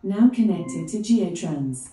Now connected to GeoTrans.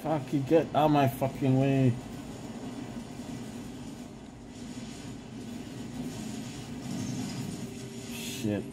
Fuck, you get out of my fucking way. Shit.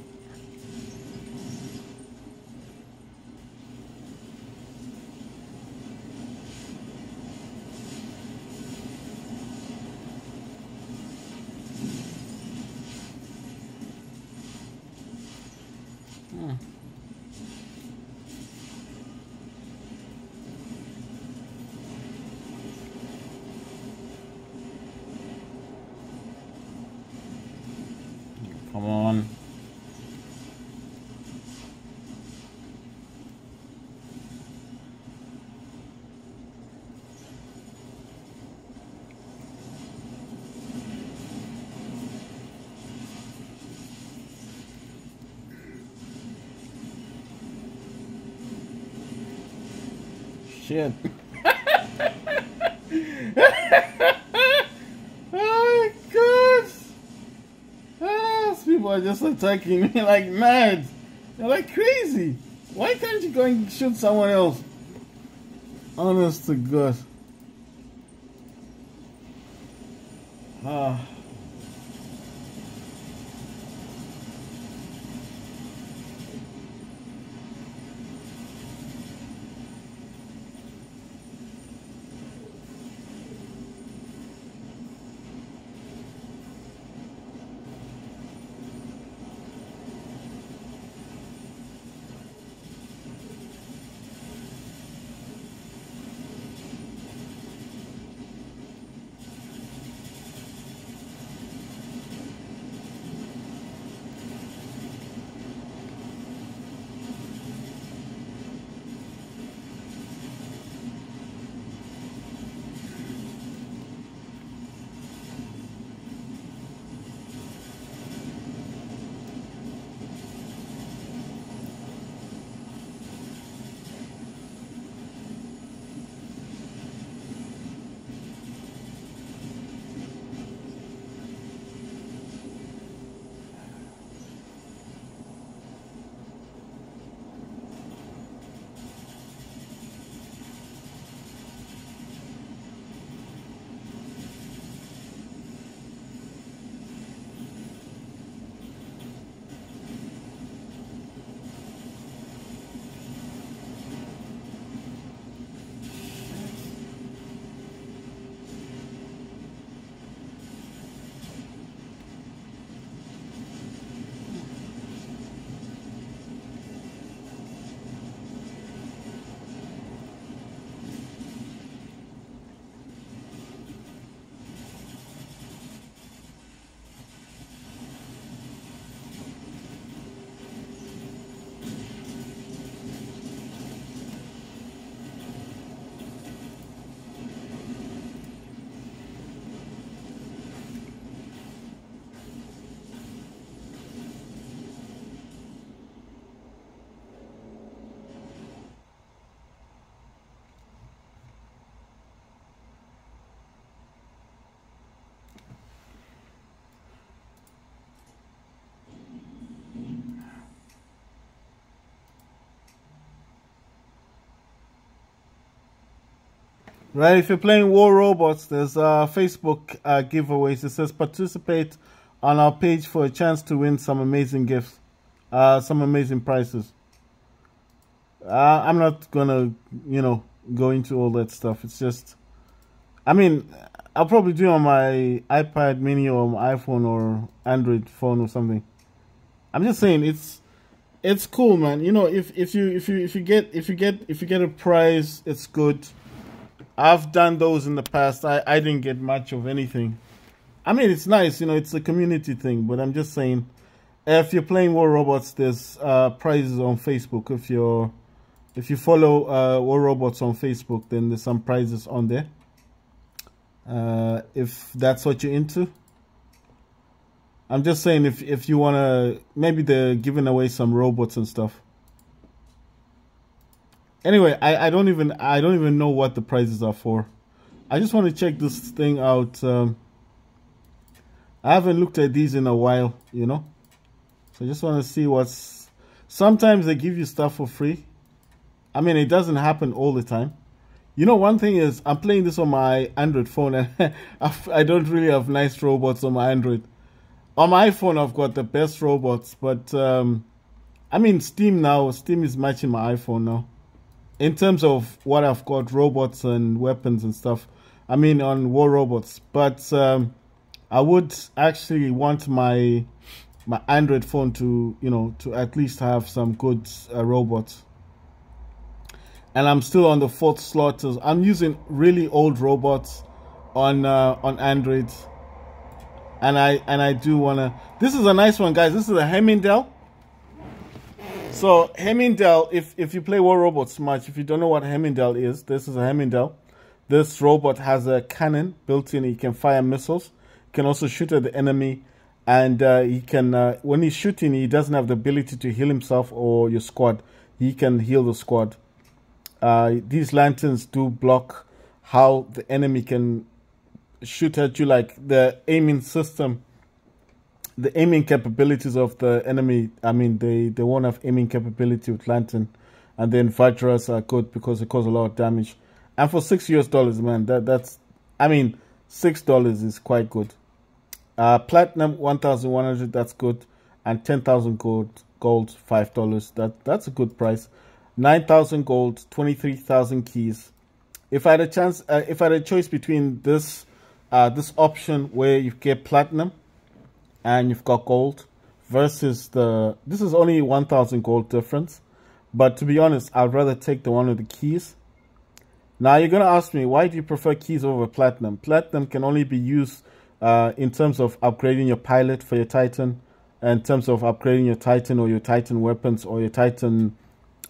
Come on. Shit. Oh my God. These people are just attacking me like mad. They're like crazy. Why can't you go and shoot someone else? Honest to God. Ah. Right, if you're playing War Robots, there's Facebook giveaways. It says participate on our page for a chance to win some amazing gifts, some amazing prizes. I'm not gonna, go into all that stuff. It's just, I mean, I'll probably do it on my iPad mini or my iPhone or Android phone or something. I'm just saying it's cool, man. If you get a prize, it's good. I've done those in the past. I didn't get much of anything. I mean, it's nice, it's a community thing, but I'm just saying, if you're playing War Robots, there's prizes on Facebook. If you follow War Robots on Facebook, then there's some prizes on there. If that's what you're into. I'm just saying, if you wanna, maybe they're giving away some robots and stuff. Anyway, I don't even know what the prizes are for. I just want to check this thing out. I haven't looked at these in a while, So I just want to see what's. Sometimes they give you stuff for free. I mean, it doesn't happen all the time. You know, one thing is I'm playing this on my Android phone, and I don't really have nice robots on my Android. On my iPhone, I've got the best robots, but I mean, Steam is matching my iPhone now. In terms of what I've got, robots and weapons and stuff. I mean, on War Robots. But I would actually want my Android phone to, you know, to at least have some good robots. And I'm still on the 4th slot. I'm using really old robots on Android. And I do wanna. This is a nice one, guys. This is a Hemingdale. So Hemingdale, if you play War Robots much, if you don't know what Hemingdale is, this is a Hemingdale. This robot has a cannon built in. He can fire missiles. He can also shoot at the enemy, and he can when he's shooting, he doesn't have the ability to heal himself or your squad. He can heal the squad. These lanterns do block how the enemy can shoot at you, like the aiming system. The aiming capabilities of the enemy, I mean, they won't have aiming capability with Lantern. And then Vajras are good because they cause a lot of damage. And for $6 US, man, that's, I mean, $6 is quite good. Platinum 1,100, that's good. And 10,000 gold, $5. That's a good price. 9,000 gold, 23,000 keys. If I had a chance, if I had a choice between this option where you get platinum and you've got gold versus this is only 1,000 gold difference, but to be honest, I'd rather take the one with the keys. Now you're gonna ask me, why do you prefer keys over platinum? Platinum can only be used in terms of upgrading your pilot for your Titan, in terms of upgrading your Titan or your Titan weapons or your Titan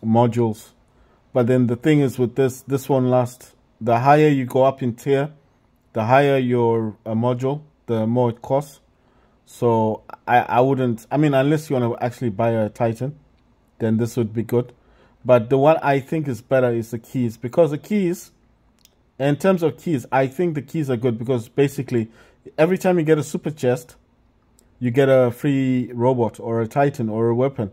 modules. But then the thing is with this one lasts. The higher you go up in tier, the higher your module, the more it costs. So I wouldn't, I mean, unless you want to actually buy a Titan, then this would be good. But the one I think is better is the keys, because the keys, in terms of keys, I think the keys are good because basically every time you get a super chest, you get a free robot or a Titan or a weapon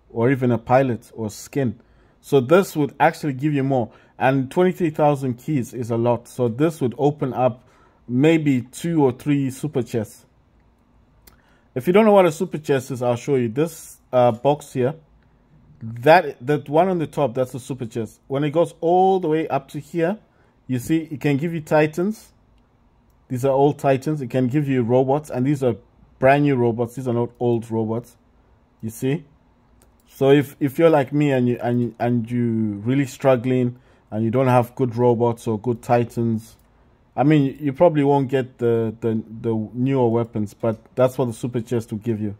or even a pilot or skin. So this would actually give you more, and 23,000 keys is a lot. So this would open up maybe 2 or 3 super chests. If you don't know what a super chest is, I'll show you. This box here, that one on the top, that's a super chest. When it goes all the way up to here, you see it can give you Titans. These are old Titans. It can give you robots, and these are brand new robots. These are not old robots. You see? So if you're like me and you really struggling and you don't have good robots or good Titans, I mean, you probably won't get the newer weapons, but that's what the super chest will give you.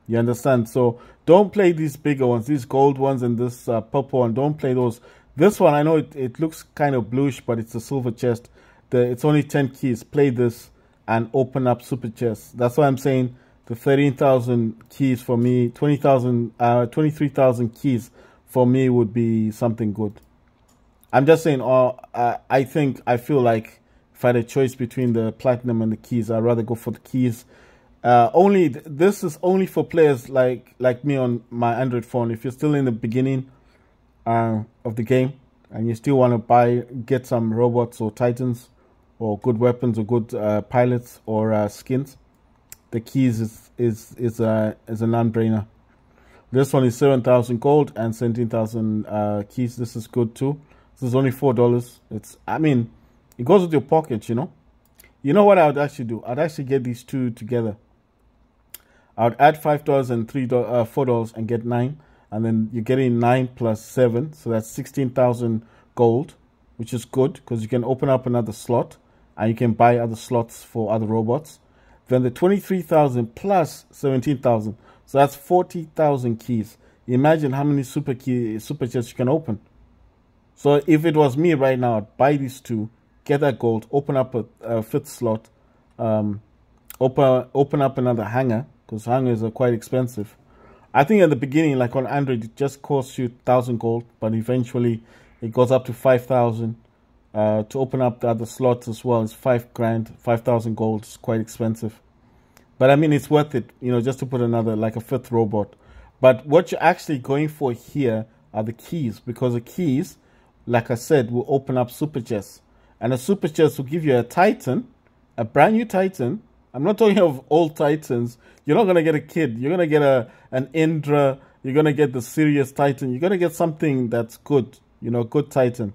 You understand? So don't play these bigger ones, these gold ones and this purple one. Don't play those. This one, I know it looks kind of bluish, but it's a silver chest. It's only 10 keys. Play this and open up super chests. That's why I'm saying the 13,000 keys for me, 23,000 keys for me would be something good. I'm just saying, I feel like if I had a choice between the platinum and the keys, I'd rather go for the keys. This is only for players like me on my Android phone. If you're still in the beginning of the game and you still want to get some robots or Titans or good weapons or good pilots or skins, the keys is a non-brainer. This one is 7,000 gold and 17,000 keys. This is good too. This is only $4. I mean, it goes with your pocket, you know. You know what I would actually do? I'd actually get these two together. I would add $5 and $4 and get 9, and then you're getting 9 plus 7, so that's 16,000 gold, which is good because you can open up another slot and you can buy other slots for other robots. Then the 23,000 plus 17,000, so that's 40,000 keys. Imagine how many super chests you can open. So if it was me right now, I'd buy these two, get that gold, open up a 5th slot, open up another hangar, because hangars are quite expensive. I think at the beginning, like on Android, it just costs you 1,000 gold, but eventually it goes up to 5,000. To open up the other slots as well, it's 5 grand, 5,000 gold. It's quite expensive, but I mean it's worth it, you know, just to put another like a 5th robot. But what you're actually going for here are the keys, because the keys like I said, will open up super chests. And a super chest will give you a Titan, a brand new Titan. I'm not talking of old Titans. You're not going to get a kid. You're going to get an Indra. You're going to get the Sirius Titan. You're going to get something that's good, you know, good Titan.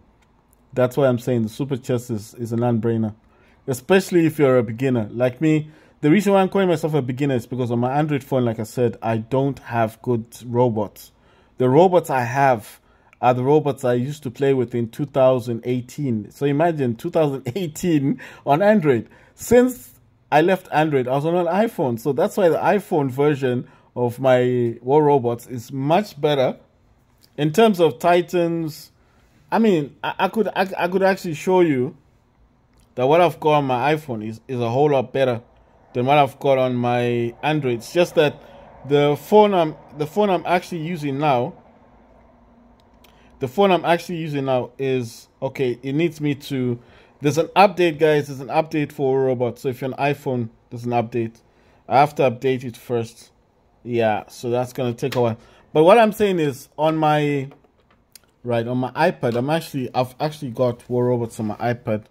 That's why I'm saying the super chest is a non-brainer. Especially if you're a beginner. Like me, the reason why I'm calling myself a beginner is because on my Android phone, like I said, I don't have good robots. The robots I have are the robots I used to play with in 2018. So imagine 2018 on Android. Since I left Android, I was on an iPhone. So that's why the iPhone version of my War Robots is much better. In terms of Titans, I mean, I could actually show you that what I've got on my iPhone is a whole lot better than what I've got on my Android. It's just that the phone I'm actually using now, is okay. It needs me to. There's an update, guys. There's an update for robots. So if you're an iPhone, there's an update. I have to update it first. Yeah, so that's gonna take a while. But what I'm saying is on my iPad, I've actually got War Robots on my iPad.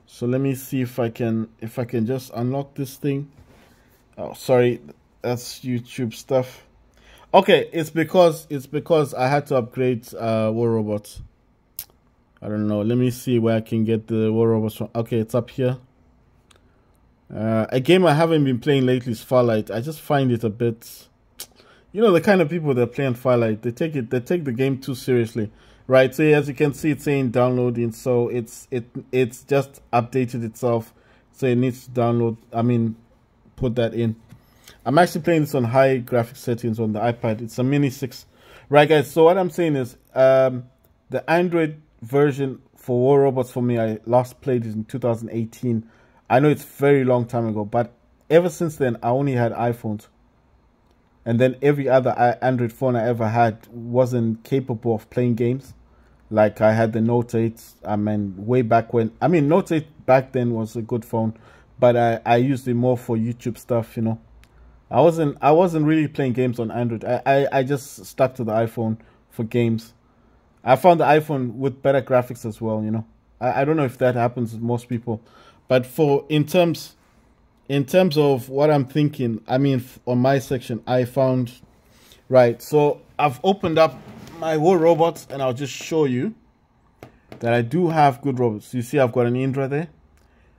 So let me see if I can just unlock this thing. Oh, sorry, that's YouTube stuff. Okay, it's because I had to upgrade War Robots. I don't know. Let me see where I can get the War Robots from. Okay, it's up here. A game I haven't been playing lately is Firelight. I just find it a bit, you know, the kind of people that play on Firelight, they take the game too seriously. Right, so as you can see, it's saying downloading, so it's just updated itself, so it needs to download. I mean, put that in. I'm actually playing this on high graphic settings on the iPad. It's a Mini 6, right, guys? So what I'm saying is, the Android version for War Robots for me, I last played it in 2018. I know it's a very long time ago, but ever since then, I only had iPhones. And then every other Android phone I ever had wasn't capable of playing games. Like I had the Note 8. I mean, way back when. I mean, Note 8 back then was a good phone, but I used it more for YouTube stuff. You know, I wasn't really playing games on Android. I just stuck to the iPhone for games. I found the iPhone with better graphics as well. You know, I don't know if that happens with most people, but in terms of what I'm thinking, I mean, on my section, I found, right, so I've opened up my War Robots, and I'll just show you that I do have good robots. You see I've got an Indra there.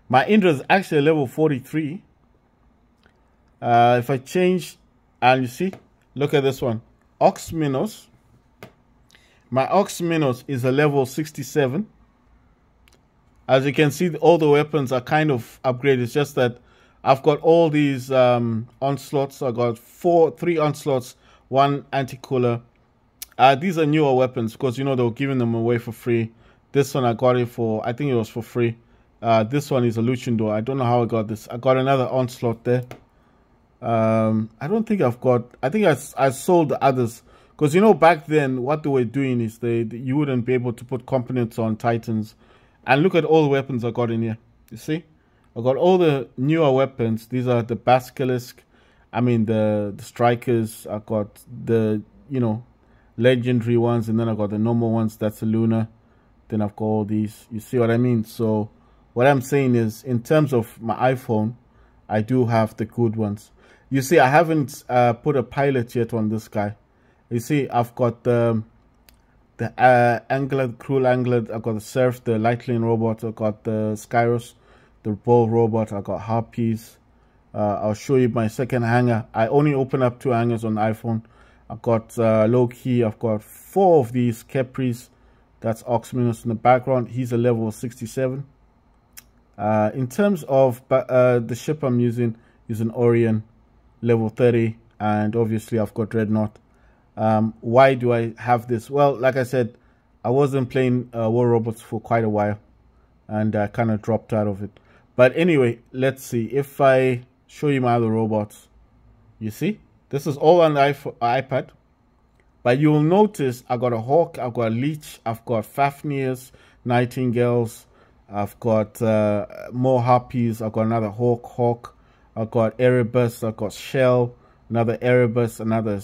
My Indra is actually a level 43. If I change, and you see, look at this one. Ox Minos. My Ox Minos is a level 67. As you can see, all the weapons are kind of upgraded. It's just that I've got all these onslaughts. I got 3 onslaughts, 1 anti-cooler. These are newer weapons because, you know, they were giving them away for free. This one I got it for, I think it was for free. This one is a Luchador. I don't know how I got this. I got another onslaught there. I don't think I've got, I think I sold the others. Because, you know, back then, what they were doing is you wouldn't be able to put components on Titans. And look at all the weapons I got in here. You see? I got all the newer weapons. These are the Basilisk. I mean, the Strikers. I got the, you know, legendary ones. And then I got the normal ones. That's the Luna. Then I've got all these. You see what I mean? So, what I'm saying is, in terms of my iPhone, I do have the good ones. You see, I haven't put a pilot yet on this guy. You see, I've got the Angler, Cruel Angler. I've got the Surf, the Lightning Robot. I've got the Skyros, the Bull Robot. I got Harpies. I'll show you my second hanger. I only open up 2 hangers on the iPhone. I've got Loki. I've got 4 of these Capris. That's Ox Minos in the background. He's a level 67. In terms of the ship I'm using is an Orion, level 30. And obviously I've got Dreadnought. Why do I have this? Well, like I said, I wasn't playing War Robots for quite a while. And I kind of dropped out of it. But anyway, let's see. If I show you my other robots, you see? This is all on the iPad. But you will notice I got a Hawk, I've got a Leech, I've got Fafnirs, Nightingales, I've got more Harpies, I've got another Hawk, I've got Erebus, I've got Shell, another Erebus, another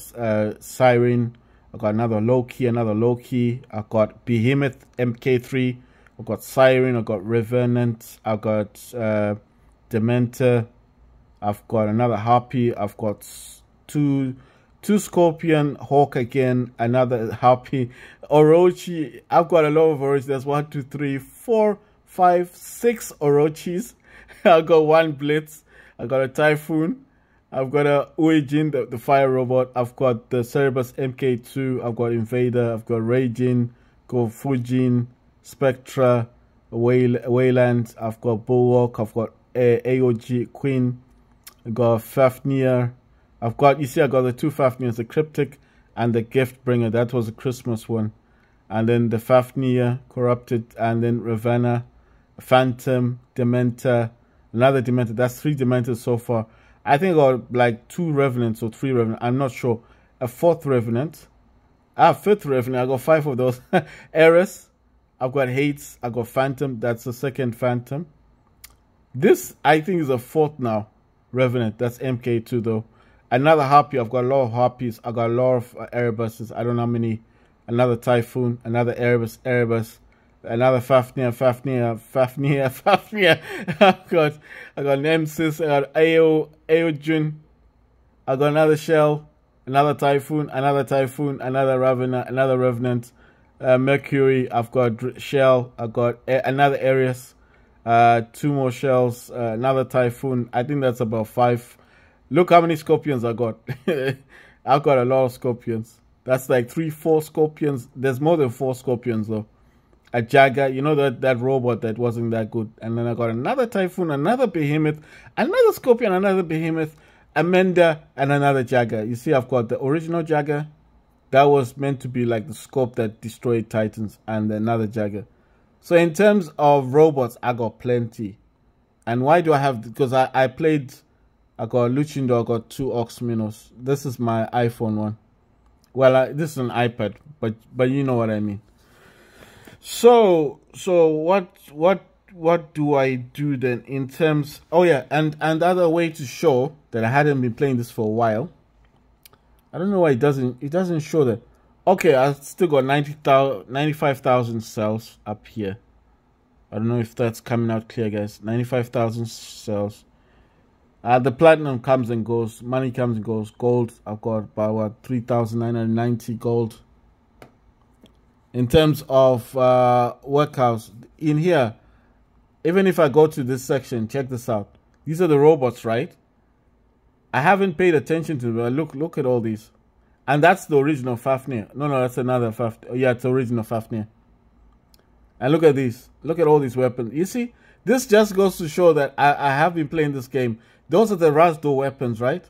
Siren, I got another Loki, I got Behemoth MK3, I got Siren, I got Revenant, I got Dementor, I've got another Harpy, I've got two Scorpion, Hawk again, another Harpy, Orochi. I've got a lot of Orochi. There's 1, 2, 3, 4, 5, 6 Orochis. I've got one Blitz. I got a Typhoon. I've got a Uejin, the fire robot. I've got the Cerebus MK2. I've got Invader. I've got Raijin, got Fujin, Spectra, Wayland. I've got Bulwark. I've got AOG Queen. I've got Fafnir. I've got, you see, I got the 2 Fafnirs, the Cryptic and the Gift Bringer. That was a Christmas one. And then the Fafnir, Corrupted, and then Ravenna, Phantom, Dementor, another Dementor. That's 3 Dementors so far. I think I got like 2 Revenants or 3 Revenants. I'm not sure. A 4th Revenant. 5th Revenant. I got 5 of those. Eris. I've got Hades. I got Phantom. That's the 2nd Phantom. This, I think, is a 4th now. Revenant. That's MK2 though. Another Harpy. I've got a lot of Harpies. I got a lot of Erebuses. I don't know how many. Another Typhoon. Another Erebus. Another Fafnir. I got Nemesis. I got Aojun. I got another Shell. Another Typhoon. Another Ravenna. Another Revenant. Mercury. I've got Shell. I got another Ares. 2 more Shells. Another Typhoon. I think that's about 5. Look how many Scorpions I got. I've got a lot of Scorpions. That's like 3, 4 Scorpions. There's more than 4 Scorpions though. A Jagger, you know, that robot that wasn't that good. And then I got another Typhoon, another Behemoth, another Scorpion, another Behemoth, Amanda, and another Jagger. You see, I've got the original Jagger. That was meant to be like the scope that destroyed Titans, and another Jagger. So in terms of robots, I got plenty. And why do I have... Because I played... I got Luchindo, I got 2 Ox Minos. This is my iPhone one. Well, this is an iPad, but you know what I mean. So what do I do then in terms? Oh yeah, and other way to show that I hadn't been playing this for a while. I don't know why it doesn't show that. Okay, I still got 95,000 cells up here. I don't know if that's coming out clear, guys. 95,000 cells. The platinum comes and goes, money comes and goes. Gold, I've got about what, 3,990 gold. In terms of workouts, in here, even if I go to this section, check this out. These are the robots, right? I haven't paid attention to them. Look at all these. And that's the original Fafnir. No, that's another Fafnir. Oh, yeah, it's the original Fafnir. And look at these. Look at all these weapons. You see, this just goes to show that I have been playing this game. Those are the Razdo weapons, right?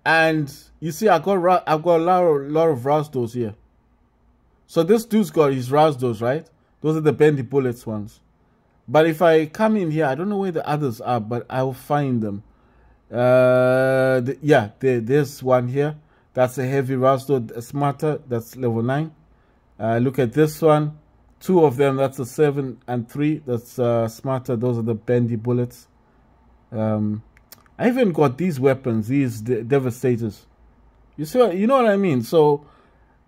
And you see, I've got a lot of Razdos here. So this dude's got his Razdos, right? Those are the bendy bullets ones. But if I come in here, I don't know where the others are, but I'll find them. Yeah, there's one here. That's a heavy Razdo, smarter. That's level 9. Look at this one. 2 of them. That's a 7 and 3. That's smarter. Those are the bendy bullets. I even got these weapons, these Devastators. You see, you know what I mean? So,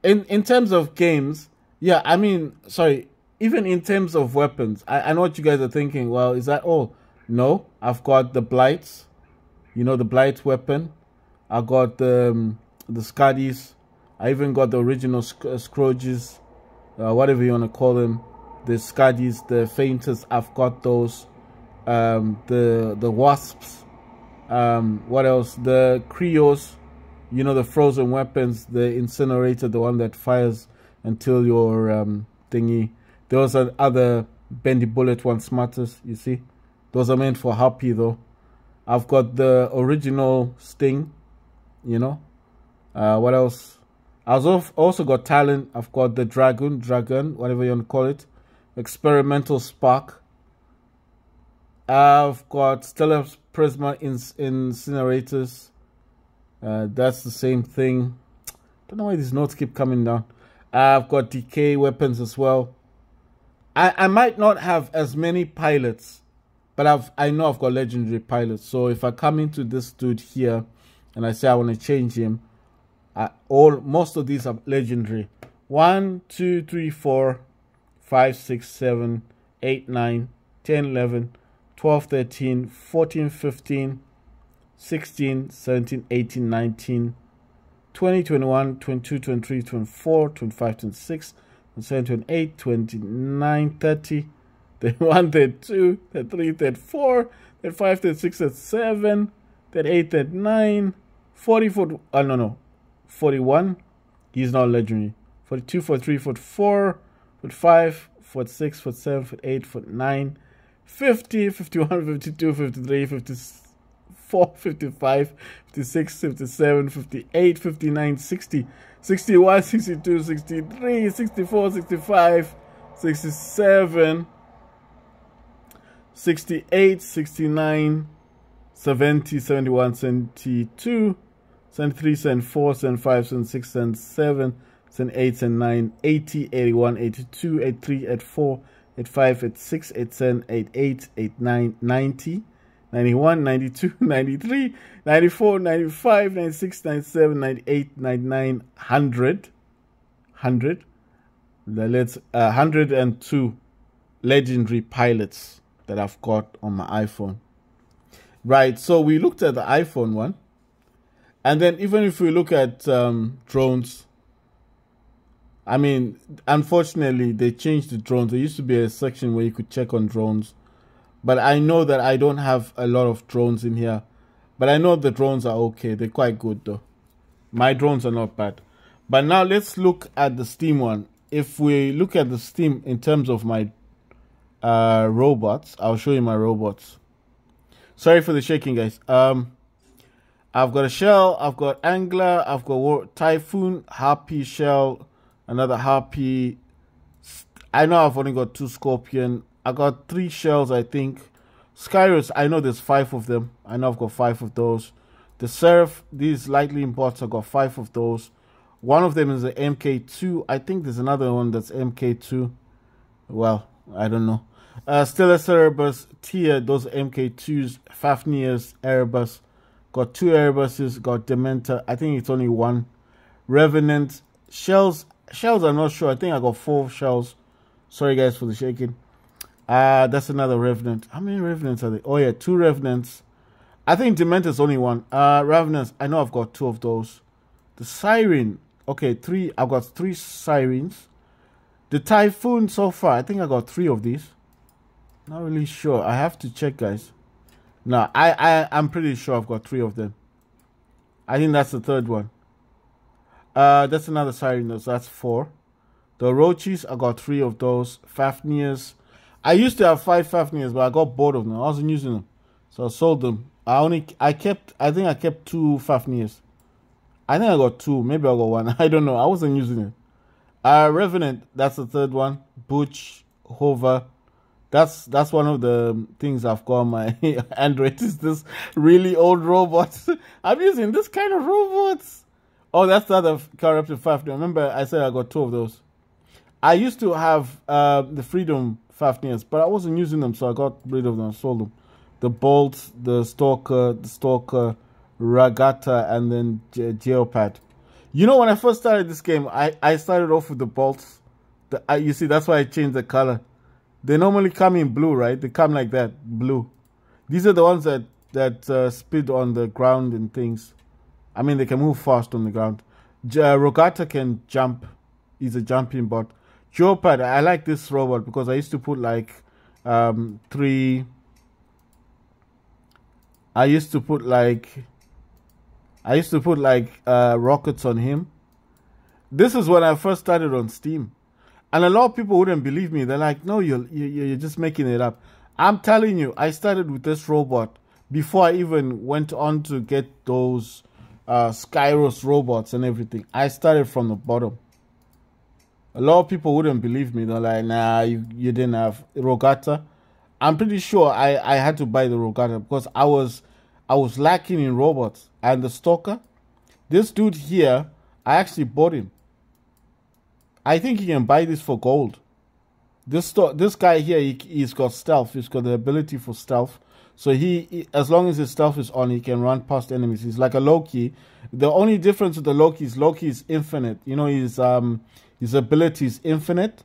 in terms of games, yeah, I mean, sorry, even in terms of weapons, I know what you guys are thinking. Well, is that all? No, I've got the Blights. You know, the Blight weapon. I got the Skaddies. I even got the original Scrooges, whatever you want to call them. The Skaddies, the Fainters, I've got those. The Wasps. What else? The Krios, you know, the frozen weapons, the Incinerator, the one that fires until your thingy. Those are other bendy bullet one smarters, you see. Those are meant for Harpy though. I've got the original Sting, you know. What else? I've also got Talon. I've got the Dragon, whatever you want to call it. Experimental Spark. I've got Stellar Prisma Incinerators. That's the same thing. Don't know why these notes keep coming down. I've got decay weapons as well. I might not have as many pilots, but I know I've got legendary pilots. So if I come into this dude here and I say I want to change him, Most of these are legendary. 1, 2, 3, 4, 5, 6, 7, 8, 9, 10, 11, 12, 13, 14, 15, 16, 17, 18, 19, 20, 21, 22, 23, 24, 25, 26, 27, 28, 29, 30, 31, 32, 33, 34, 35, 36, 37, 38, 39, 40, 40, no, 41. He's not legendary. 42, 43, 44, 45, 46, 47, 48, 49, 50, 51, 52, 53, 54, 55, 56, 57, 58, 59, 60, 61, 62, 63, 64, 65, 67, 68, 69, 70, 71, 72, 73, 74, 75, 76, 77, 78, 79, 80, 81, 82, 83, 84, 85, 86, 87, 88, 89, 90, 91, 92, 93, 94, 95, 96, 97, 98, 99, 100. 100. Let's 102 legendary pilots that I've got on my iPhone. Right, so we looked at the iPhone one. And then even if we look at drones, I mean, unfortunately, they changed the drones. There used to be a section where you could check on drones. But I know that I don't have a lot of drones in here. But I know the drones are okay. They're quite good, though. My drones are not bad. But now let's look at the Steam one. If we look at the Steam in terms of my robots, I'll show you my robots. Sorry for the shaking, guys. I've got a shell, I've got angler, I've got typhoon, harpy shell, another harpy. I know I've only got 2 scorpion. I got 3 shells, I think. Skyros, I know there's 5 of them. I know I've got 5 of those. The Seraph, these lightly imports, I've got 5 of those. One of them is the MK2. I think there's another one that's MK2. Well, I don't know. Stelis Erebus, Tier, those MK2s, Fafnir's Erebus. Got 2 Erebuses, got Dementor. I think it's only 1. Revenant. Shells, I'm not sure. I think I got 4 shells. Sorry, guys, for the shaking. That's another Revenant. How many Revenants are there? Oh, yeah, 2 Revenants. I think Dementor's only 1. Revenants, I know I've got 2 of those. The Siren. Okay, 3. I've got 3 Sirens. The Typhoon so far, I think I got 3 of these. Not really sure. I have to check, guys. No, I'm pretty sure I've got 3 of them. I think that's the 3rd one. That's another Siren, so that's 4. The Orochis, I got 3 of those. Fafnirs. I used to have 5 Fafnirs, but I got bored of them. I wasn't using them. So I sold them. I think I kept 2 Fafnirs. I think I got 2. Maybe I got 1. I don't know. I wasn't using it. Revenant, that's the 3rd one. Butch, Hover. That's one of the things I've got on my Android, is this really old robot. I'm using this kind of robots. Oh, that's the other corrupted Fafnir. Remember I said I got 2 of those. I used to have the Freedom Fafnirs, but I wasn't using them, so I got rid of them, sold them. The Bolt, the Stalker, Ragata, and then Geopad. You know, when I first started this game, I started off with the Bolts. You see, that's why I changed the color. They normally come in blue, right? They come like that, blue. These are the ones that speed on the ground and things. I mean, they can move fast on the ground. Rogata can jump. He's a jumping bot. Geopad, I like this robot because I used to put like 3. I used to put like rockets on him. This is when I first started on Steam. And a lot of people wouldn't believe me. They're like, no, you're just making it up. I'm telling you, I started with this robot before I even went on to get those Skyros robots and everything. I started from the bottom. A lot of people wouldn't believe me. They're like, nah, you didn't have Rogata. I'm pretty sure I had to buy the Rogata because I was lacking in robots. And the Stalker, this dude here, I actually bought him. I think you can buy this for gold. This guy here, he's got stealth. He's got the ability for stealth. So as long as his stealth is on, he can run past enemies. He's like a Loki. The only difference with the Loki is infinite. You know, his ability is infinite.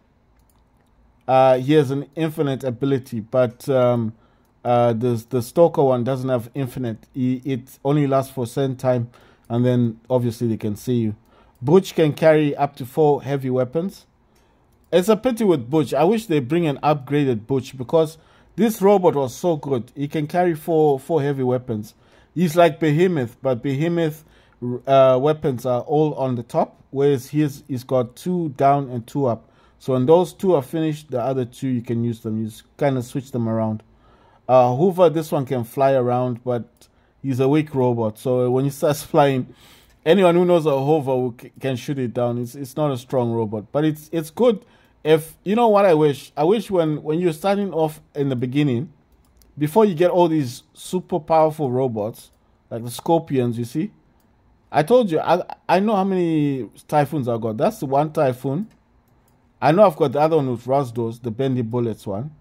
He has an infinite ability, but the Stalker one doesn't have infinite. It only lasts for a certain time, and then obviously they can see you. Butch can carry up to 4 heavy weapons. It's a pity with Butch. I wish they bring an upgraded Butch, because this robot was so good. He can carry four heavy weapons. He's like Behemoth, but Behemoth weapons are all on the top, whereas he's got 2 down and 2 up. So when those 2 are finished, the other 2 you can use them. You just kind of switch them around. Hoover, this one can fly around, but he's a weak robot. So when he starts flying, anyone who knows a Hoover can shoot it down. It's not a strong robot, but it's good. If you know what I wish when you're starting off in the beginning, before you get all these super powerful robots like the Scorpions, you see, I told you I know how many Typhoons I got. That's the one Typhoon. I know I've got the other one with Rasdos, the Bendy Bullets one.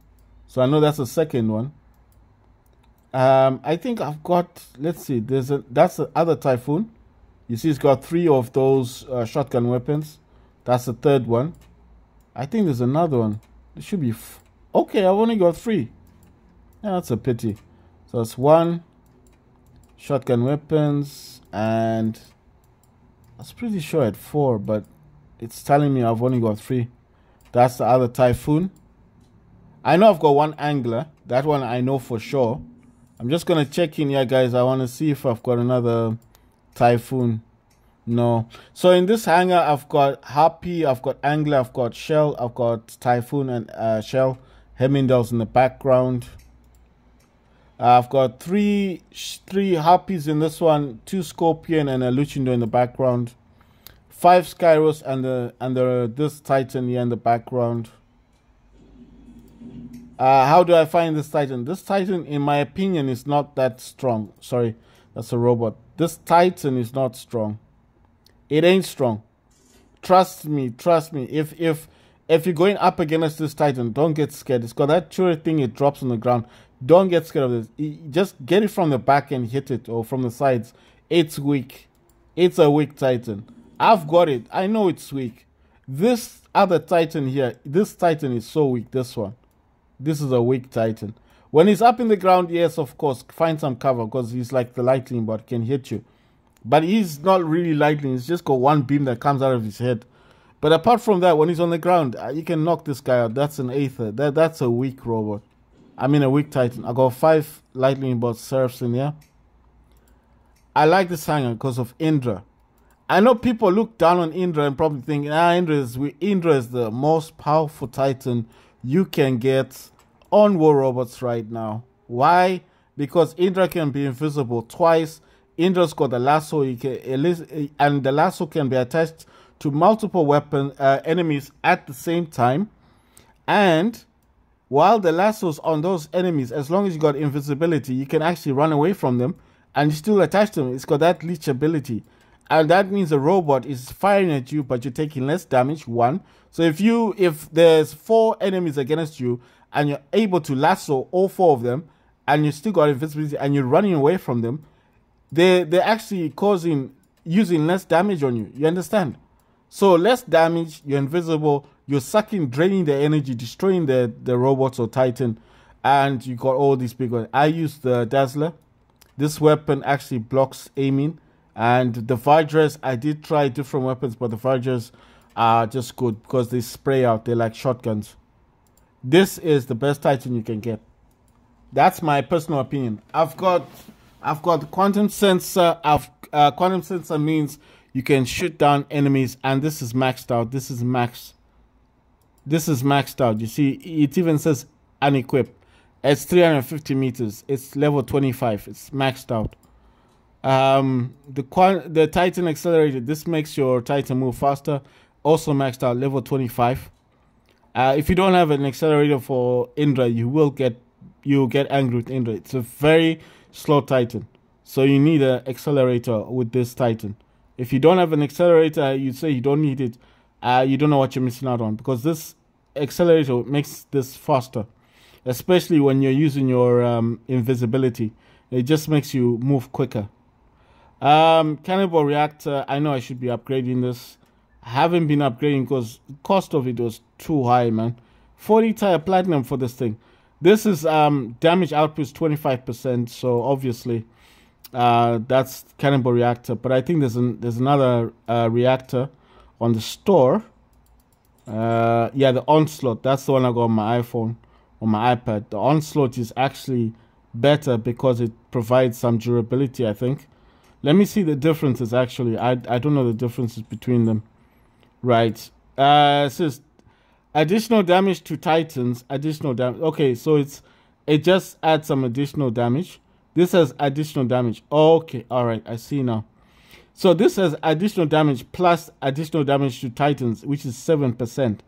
So I know that's the second one. I think I've got, let's see, that's the other Typhoon. You see, it's got 3 of those shotgun weapons. That's the third one. I think there's another one. It should be okay. I've only got 3. Yeah, that's a pity. So it's 1 shotgun weapons, and I was pretty sure I had 4, but it's telling me I've only got 3. That's the other Typhoon. I know I've got 1 Angler. That one I know for sure. I'm just gonna check in here, guys. I want to see if I've got another Typhoon. No. So in this hangar, I've got Harpy, I've got Angler, I've got Shell, I've got Typhoon and Shell. Hemmingdale's in the background. I've got three Harpies in this one, 2 Scorpion and a Luchino in the background. 5 Skyros and this Titan here in the background. How do I find this Titan? This Titan, in my opinion, is not that strong. Sorry, that's a robot. This Titan is not strong. It ain't strong. Trust me. If you're going up against this Titan, don't get scared. It's got that turret thing, it drops on the ground. Don't get scared of this. Just get it from the back and hit it, or from the sides. It's weak. It's a weak Titan. I've got it. I know it's weak. This other Titan here, this Titan is so weak, this one. This is a weak Titan. When he's up in the ground, yes, of course, find some cover, because he's like the lightning bot, can hit you. But he's not really lightning. He's just got 1 beam that comes out of his head. But apart from that, when he's on the ground, you can knock this guy out. That's an Aether. That's a weak robot. I mean, a weak Titan. I got 5 lightning bot Seraphs in here. I like this hangar because of Indra. I know people look down on Indra and probably think, Indra is the most powerful Titan you can get on War Robots right now. Why? Because Indra can be invisible twice. Indra's got the lasso, and the lasso can be attached to multiple enemies at the same time. And while the lasso's on those enemies, as long as you got invisibility, you can actually run away from them and you still attach them. It's got that leech ability. And that means the robot is firing at you, but you're taking less damage, 1. So if there's 4 enemies against you and you're able to lasso all 4 of them, and you still got invisibility and you're running away from them, they're actually using less damage on you. You understand? So less damage, you're invisible, you're draining their energy, destroying the robots or Titan, and you got all these big ones. I use the Dazzler. This weapon actually blocks aiming. And the Vajras, I did try different weapons, but the Vajras are just good because they spray out. They're like shotguns. This is the best Titan you can get. That's my personal opinion. I've got quantum sensor. Quantum sensor means you can shoot down enemies, and this is maxed out. This is maxed out. You see, it even says unequipped. It's 350 meters. It's level 25. It's maxed out. The Titan accelerated. This makes your Titan move faster. Also maxed out, level 25. If you don't have an accelerator for Indra, you'll get angry with Indra. It's a very slow Titan, so you need an accelerator with this Titan. If you don't have an accelerator, you say you don't need it. You don't know what you're missing out on, because this accelerator makes this faster. especially when you're using your invisibility. It just makes you move quicker. Cannonball Reactor, I know I should be upgrading this. I haven't been upgrading because the cost of it was too high, man. 40 tire platinum for this thing. This is damage output is 25%, so obviously that's Cannonball Reactor. But I think there's another reactor on the store. Yeah, the Onslaught. That's the one I got on my iPhone, on my iPad. The Onslaught is actually better because it provides some durability, I think. Let me see the differences, actually. I don't know the differences between them. Right. It says additional damage to Titans. Additional damage. Okay, so it just adds some additional damage. This has additional damage. Okay, all right. I see now. So this has additional damage plus additional damage to Titans, which is 7%.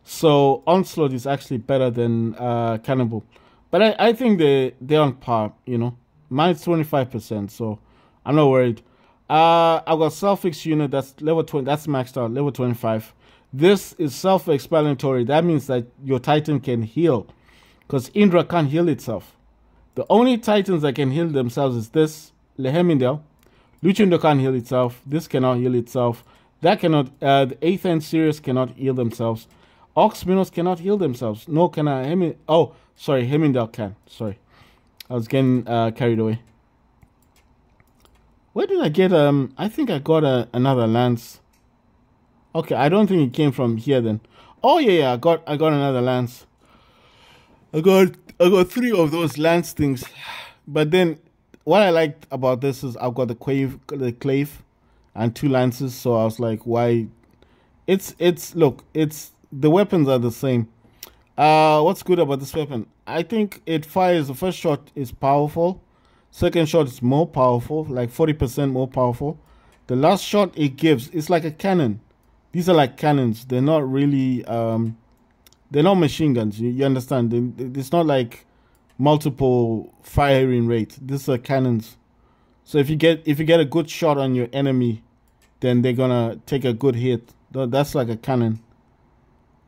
So Onslaught is actually better than Cannonball. But I think they're on par, you know. Mine's 25%, so I'm not worried. I've got Selfix unit that's level 20. That's maxed out, level 25. This is self-explanatory. That means that your Titan can heal, because Indra can't heal itself. The only Titans that can heal themselves is this, Lehemindel. Lucindo can't heal itself. This cannot heal itself. That cannot. The Aether Sirius cannot heal themselves. Ox Minos cannot heal themselves. No, can I? Oh, sorry, Hemindel can. Sorry, I was getting carried away. Where did I get? I think I got another lance. Okay, I don't think it came from here then. Oh yeah, I got another lance. I got 3 of those lance things, but then what I liked about this is I've got the clave, and 2 lances. So I was like, why? Look, the weapons are the same. What's good about this weapon? I think it fires. The first shot is powerful. Second shot is more powerful, like 40% more powerful. The last shot it gives, it's like a cannon. These are like cannons. They're not really, they're not machine guns. You understand? It's not like multiple firing rate. These are cannons. So if you get a good shot on your enemy, then they're gonna take a good hit. That's like a cannon.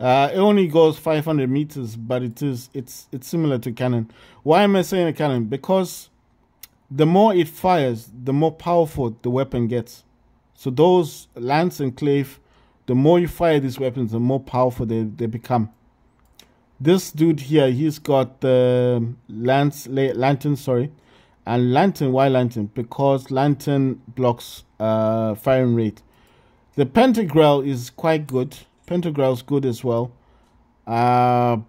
It only goes 500 meters, but it's similar to cannon. Why am I saying a cannon? Because the more it fires, the more powerful the weapon gets. So those lance and clave, the more you fire these weapons, the more powerful they become. This dude here, he's got the lantern, sorry, and lantern. Why lantern? Because lantern blocks firing rate. The Pentagrail is quite good. Pentagrail is good as well. But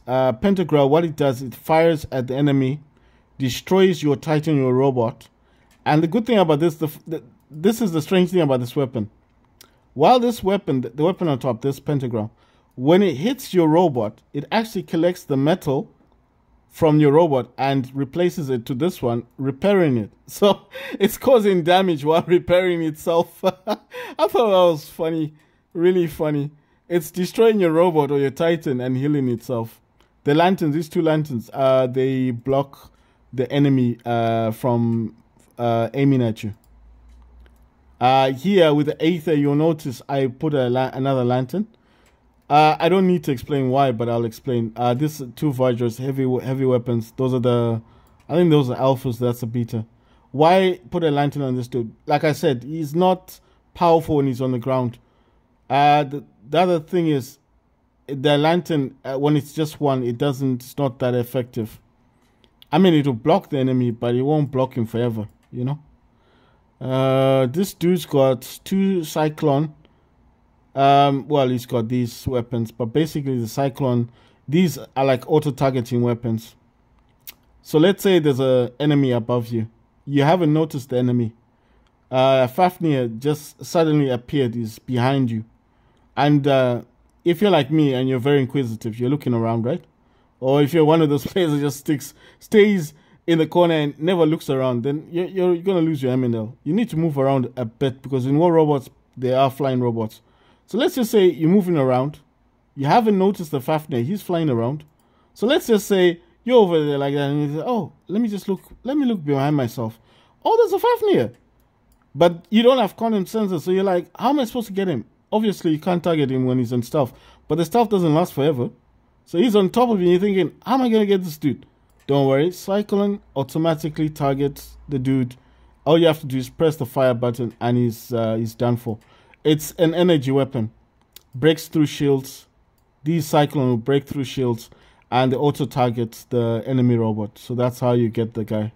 Pentagrail, what it does, it fires at the enemy, destroys your Titan, your robot. And the good thing about this, this is the strange thing about this weapon. While this weapon, the weapon on top, this Pentagram, when it hits your robot, it actually collects the metal from your robot and replaces it to this one, repairing it. So it's causing damage while repairing itself. I thought that was funny, really funny. It's destroying your robot or your Titan and healing itself. The lanterns, these 2 lanterns, they block the enemy from aiming at you. Here with the Aether, you'll notice I put another lantern. I don't need to explain why, but I'll explain. This 2 Vajras, heavy weapons. Those are I think those are alphas. That's a beta. Why put a lantern on this dude? Like I said, he's not powerful when he's on the ground. The other thing is, the lantern, when it's just one, it's not that effective. I mean, it'll block the enemy, but it won't block him forever, you know? This dude's got 2 Cyclone. Well, he's got these weapons, but basically the Cyclone, these are like auto-targeting weapons. So let's say there's an enemy above you. You haven't noticed the enemy. Fafnir just suddenly appeared, is behind you. And if you're like me and you're very inquisitive, you're looking around, right? Or if you're one of those players that just stays in the corner and never looks around, then you're going to lose your MNL. You need to move around a bit, because in war robots, they are flying robots. So let's just say you're moving around. You haven't noticed the Fafnir. He's flying around. So let's just say you're over there like that, and you say, oh, let me look behind myself. Oh, there's a Fafnir. But you don't have quantum sensors, so you're like, how am I supposed to get him? Obviously, you can't target him when he's in stealth. But the stealth doesn't last forever. So he's on top of you, and you're thinking, how am I gonna get this dude? Don't worry, Cyclone automatically targets the dude. All you have to do is press the fire button, and he's done for. It's an energy weapon. Breaks through shields. These Cyclone will break through shields, and they auto targets the enemy robot. So that's how you get the guy.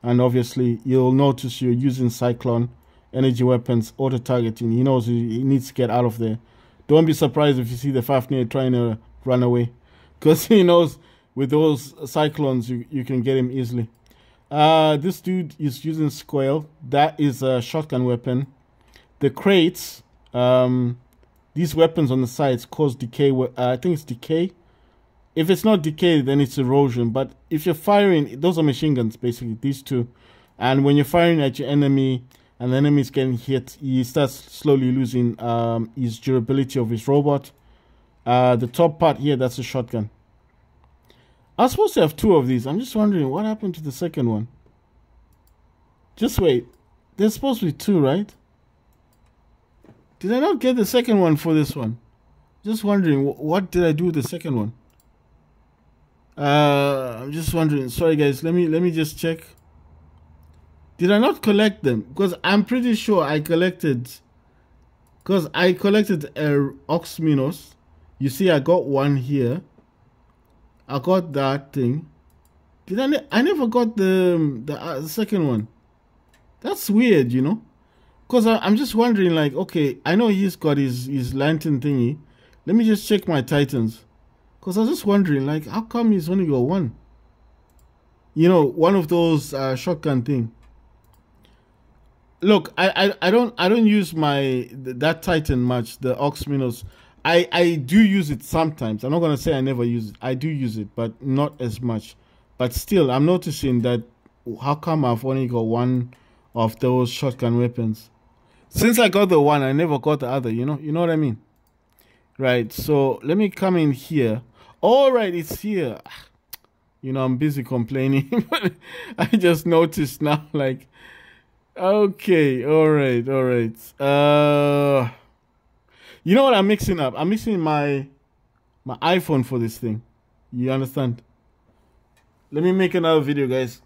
And obviously, you'll notice you're using Cyclone energy weapons, auto targeting. He knows he needs to get out of there. Don't be surprised if you see the Fafnir trying to run away, because he knows with those Cyclones you can get him easily. This dude is using Squale. That is a shotgun weapon. The crates, these weapons on the sides cause decay. I think it's decay. If it's not decay, then it's erosion. But if you're firing, those are machine guns, basically, these two. And when you're firing at your enemy, and the enemy is getting hit, he starts slowly losing his durability of his robot. The top part here, that's a shotgun. I was supposed to have 2 of these. I'm just wondering what happened to the second one. Just wait. There's supposed to be 2, right? Did I not get the second one for this one? Just wondering, what did I do with the second one? I'm just wondering. Sorry, guys. Let me just check. Did I not collect them? Because I'm pretty sure I collected. Because I collected a Oxminos. You see, I got one here. I got that thing. Did I never got the second one. That's weird, you know. Because I'm just wondering, like, okay, I know he's got his lantern thingy. Let me just check my Titans. Because I was just wondering, like, how come he's only got one? You know, one of those shotgun thing. Look, I don't use that Titan much, the Oxminos. I do use it sometimes. I'm not gonna say I never use it. I do use it, but not as much. But still, I'm noticing that how come I've only got one of those shotgun weapons? Since I got the one, I never got the other. You know what I mean? Right. So let me come in here. All right, it's here. You know, I'm busy complaining, but I just noticed now, like. Okay, all right. You know what I'm mixing up? I'm mixing my iPhone for this thing. You understand? Let me make another video, guys.